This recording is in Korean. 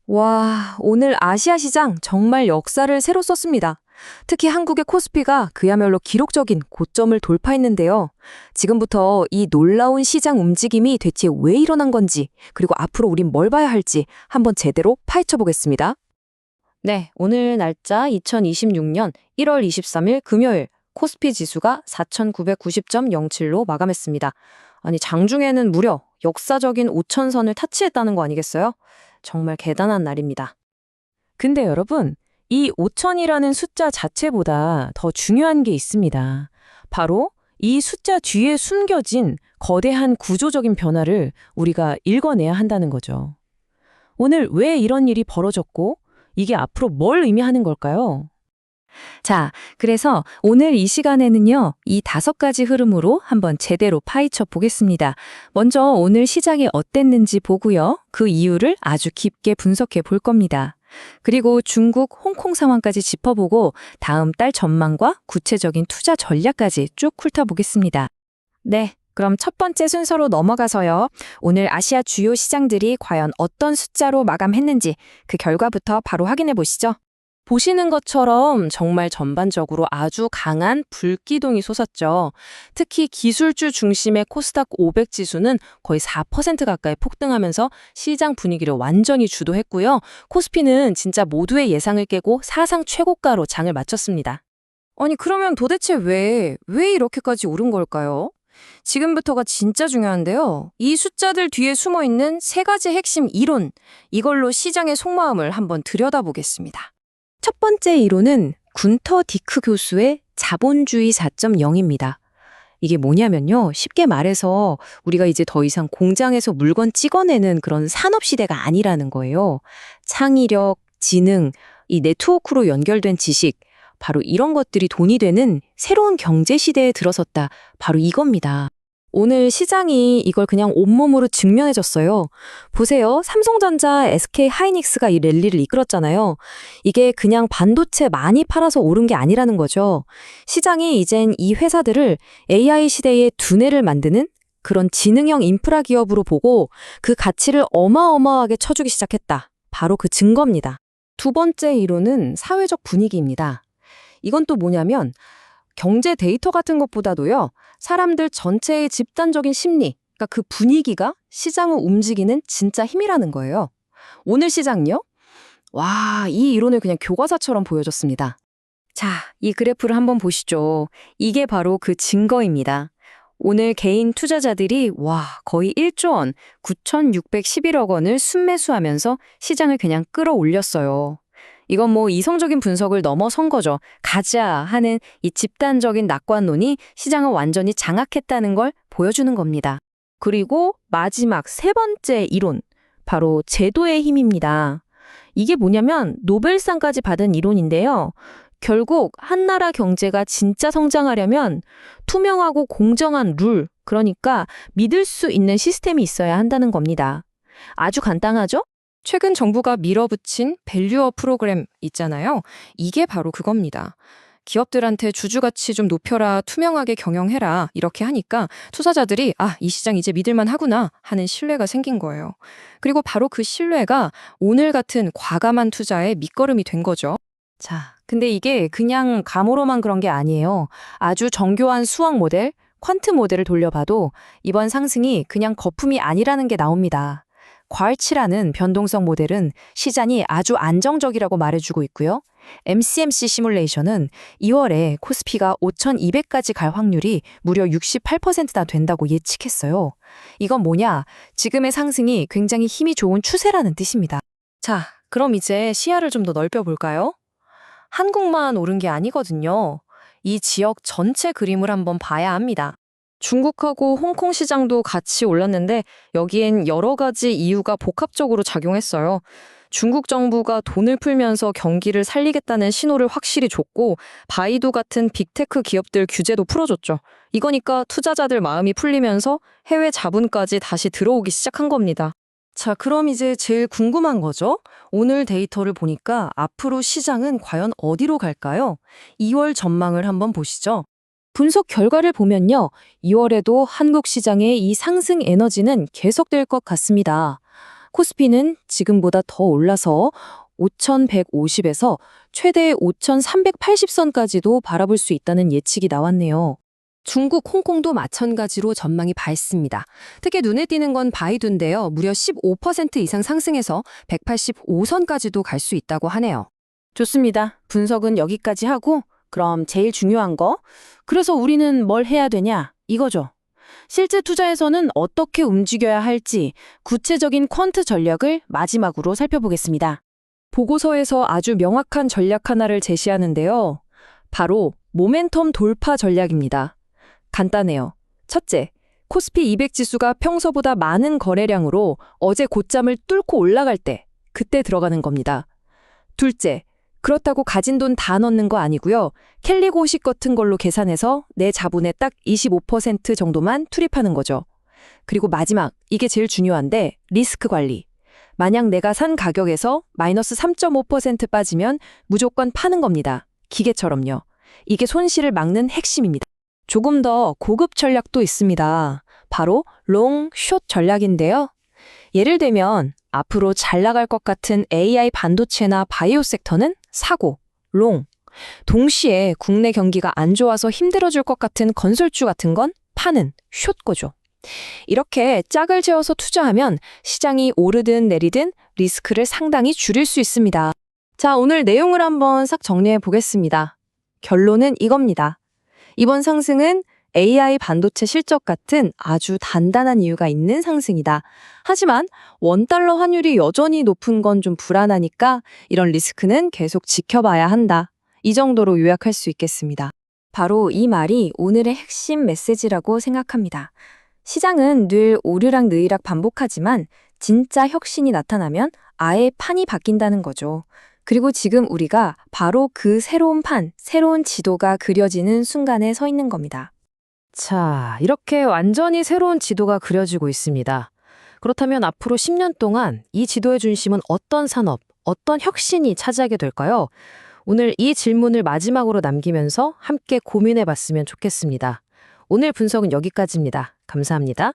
와, 오늘 아시아 시장 정말 역사를 새로 썼습니다. 특히 한국의 코스피가 그야말로 기록적인 고점을 돌파했는데요. 지금부터 이 놀라운 시장 움직임이 대체 왜 일어난 건지, 그리고 앞으로 우린 뭘 봐야 할지 한번 제대로 파헤쳐 보겠습니다. 네, 오늘 날짜 2026년 1월 23일 금요일 코스피 지수가 4,990.07로 마감했습니다. 아니, 장중에는 무려 역사적인 5천선을 타치했다는 거 아니겠어요? 정말 대단한 날입니다. 근데 여러분, 이 5천이라는 숫자 자체보다 더 중요한 게 있습니다. 바로 이 숫자 뒤에 숨겨진 거대한 구조적인 변화를 우리가 읽어내야 한다는 거죠. 오늘 왜 이런 일이 벌어졌고, 이게 앞으로 뭘 의미하는 걸까요? 자, 그래서 오늘 이 시간에는요, 이 5가지 흐름으로 한번 제대로 파헤쳐 보겠습니다. 먼저 오늘 시장이 어땠는지 보고요. 그 이유를 아주 깊게 분석해 볼 겁니다. 그리고 중국, 홍콩 상황까지 짚어보고 다음 달 전망과 구체적인 투자 전략까지 쭉 훑어보겠습니다. 네. 그럼 첫 번째 순서로 넘어가서요. 오늘 아시아 주요 시장들이 과연 어떤 숫자로 마감했는지 그 결과부터 바로 확인해 보시죠. 보시는 것처럼 정말 전반적으로 아주 강한 불기둥이 솟았죠. 특히 기술주 중심의 코스닥 500 지수는 거의 4% 가까이 폭등하면서 시장 분위기를 완전히 주도했고요. 코스피는 진짜 모두의 예상을 깨고 사상 최고가로 장을 마쳤습니다. 아니, 그러면 도대체 왜 이렇게까지 오른 걸까요? 지금부터가 진짜 중요한데요. 이 숫자들 뒤에 숨어 있는 3가지 핵심 이론, 이걸로 시장의 속마음을 한번 들여다보겠습니다. 첫 번째 이론은 군터 디크 교수의 자본주의 4.0입니다. 이게 뭐냐면요. 쉽게 말해서 우리가 이제 더 이상 공장에서 물건 찍어내는 그런 산업시대가 아니라는 거예요. 창의력, 지능, 이 네트워크로 연결된 지식, 바로 이런 것들이 돈이 되는 새로운 경제 시대에 들어섰다. 바로 이겁니다. 오늘 시장이 이걸 그냥 온몸으로 증명해줬어요. 보세요. 삼성전자, SK 하이닉스가 이 랠리를 이끌었잖아요. 이게 그냥 반도체 많이 팔아서 오른 게 아니라는 거죠. 시장이 이젠 이 회사들을 AI 시대의 두뇌를 만드는 그런 지능형 인프라 기업으로 보고 그 가치를 어마어마하게 쳐주기 시작했다. 바로 그 증거입니다. 두 번째 이론은 사회적 분위기입니다. 이건 또 뭐냐면 경제 데이터 같은 것보다도요. 사람들 전체의 집단적인 심리, 그러니까 그 분위기가 시장을 움직이는 진짜 힘이라는 거예요. 오늘 시장요? 와, 이 이론을 그냥 교과서처럼 보여줬습니다. 자, 이 그래프를 한번 보시죠. 이게 바로 그 증거입니다. 오늘 개인 투자자들이 거의 1조 원, 9,611억 원을 순매수하면서 시장을 그냥 끌어올렸어요. 이건 뭐 이성적인 분석을 넘어선 거죠. 가자 하는 이 집단적인 낙관론이 시장을 완전히 장악했다는 걸 보여주는 겁니다. 그리고 마지막 3번째 이론, 바로 제도의 힘입니다. 이게 뭐냐면 노벨상까지 받은 이론인데요. 결국 한 나라 경제가 진짜 성장하려면 투명하고 공정한 룰, 그러니까 믿을 수 있는 시스템이 있어야 한다는 겁니다. 아주 간단하죠? 최근 정부가 밀어붙인 밸류어 프로그램 있잖아요. 이게 바로 그겁니다. 기업들한테 주주가치 좀 높여라, 투명하게 경영해라 이렇게 하니까 투자자들이 이 시장 이제 믿을만 하구나 하는 신뢰가 생긴 거예요. 그리고 바로 그 신뢰가 오늘 같은 과감한 투자의 밑거름이 된 거죠. 자, 근데 이게 그냥 감으로만 그런 게 아니에요. 아주 정교한 수학 모델, 퀀트 모델을 돌려봐도 이번 상승이 그냥 거품이 아니라는 게 나옵니다. 괄치라는 변동성 모델은 시장이 아주 안정적이라고 말해주고 있고요. MCMC 시뮬레이션은 2월에 코스피가 5,200까지 갈 확률이 무려 68%나 된다고 예측했어요. 이건 뭐냐? 지금의 상승이 굉장히 힘이 좋은 추세라는 뜻입니다. 자, 그럼 이제 시야를 좀 더 넓혀볼까요? 한국만 오른 게 아니거든요. 이 지역 전체 그림을 한번 봐야 합니다. 중국하고 홍콩 시장도 같이 올랐는데 여기엔 여러 가지 이유가 복합적으로 작용했어요. 중국 정부가 돈을 풀면서 경기를 살리겠다는 신호를 확실히 줬고 바이두 같은 빅테크 기업들 규제도 풀어줬죠. 이거니까 투자자들 마음이 풀리면서 해외 자본까지 다시 들어오기 시작한 겁니다. 자, 그럼 이제 제일 궁금한 거죠? 오늘 데이터를 보니까 앞으로 시장은 과연 어디로 갈까요? 2월 전망을 한번 보시죠. 분석 결과를 보면요. 2월에도 한국 시장의 이 상승 에너지는 계속될 것 같습니다. 코스피는 지금보다 더 올라서 5,150에서 최대 5,380선까지도 바라볼 수 있다는 예측이 나왔네요. 중국, 홍콩도 마찬가지로 전망이 밝습니다. 특히 눈에 띄는 건 바이두인데요. 무려 15% 이상 상승해서 185선까지도 갈 수 있다고 하네요. 좋습니다. 분석은 여기까지 하고 그럼 제일 중요한 거, 그래서 우리는 뭘 해야 되냐 이거죠. 실제 투자에서는 어떻게 움직여야 할지 구체적인 퀀트 전략을 마지막으로 살펴보겠습니다. 보고서에서 아주 명확한 전략 하나를 제시하는데요. 바로 모멘텀 돌파 전략입니다. 간단해요. 첫째, 코스피 200 지수가 평소보다 많은 거래량으로 어제 고점을 뚫고 올라갈 때, 그때 들어가는 겁니다. 둘째, 그렇다고 가진 돈 다 넣는 거 아니고요. 캘리 고식 같은 걸로 계산해서 내 자본의 딱 25% 정도만 투입하는 거죠. 그리고 마지막, 이게 제일 중요한데 리스크 관리. 만약 내가 산 가격에서 마이너스 3.5% 빠지면 무조건 파는 겁니다. 기계처럼요. 이게 손실을 막는 핵심입니다. 조금 더 고급 전략도 있습니다. 바로 롱, 숏 전략인데요. 예를 들면 앞으로 잘 나갈 것 같은 AI 반도체나 바이오 섹터는 사고, 롱. 동시에 국내 경기가 안 좋아서 힘들어질 것 같은 건설주 같은 건 파는 숏 거죠. 이렇게 짝을 지어서 투자하면 시장이 오르든 내리든 리스크를 상당히 줄일 수 있습니다. 자, 오늘 내용을 한번 싹 정리해 보겠습니다. 결론은 이겁니다. 이번 상승은 AI 반도체 실적 같은 아주 단단한 이유가 있는 상승이다. 하지만 원달러 환율이 여전히 높은 건 좀 불안하니까 이런 리스크는 계속 지켜봐야 한다. 이 정도로 요약할 수 있겠습니다. 바로 이 말이 오늘의 핵심 메시지라고 생각합니다. 시장은 늘 오르락내리락 반복하지만 진짜 혁신이 나타나면 아예 판이 바뀐다는 거죠. 그리고 지금 우리가 바로 그 새로운 판, 새로운 지도가 그려지는 순간에 서 있는 겁니다. 자, 이렇게 완전히 새로운 지도가 그려지고 있습니다. 그렇다면 앞으로 10년 동안 이 지도의 중심은 어떤 산업, 어떤 혁신이 차지하게 될까요? 오늘 이 질문을 마지막으로 남기면서 함께 고민해 봤으면 좋겠습니다. 오늘 분석은 여기까지입니다. 감사합니다.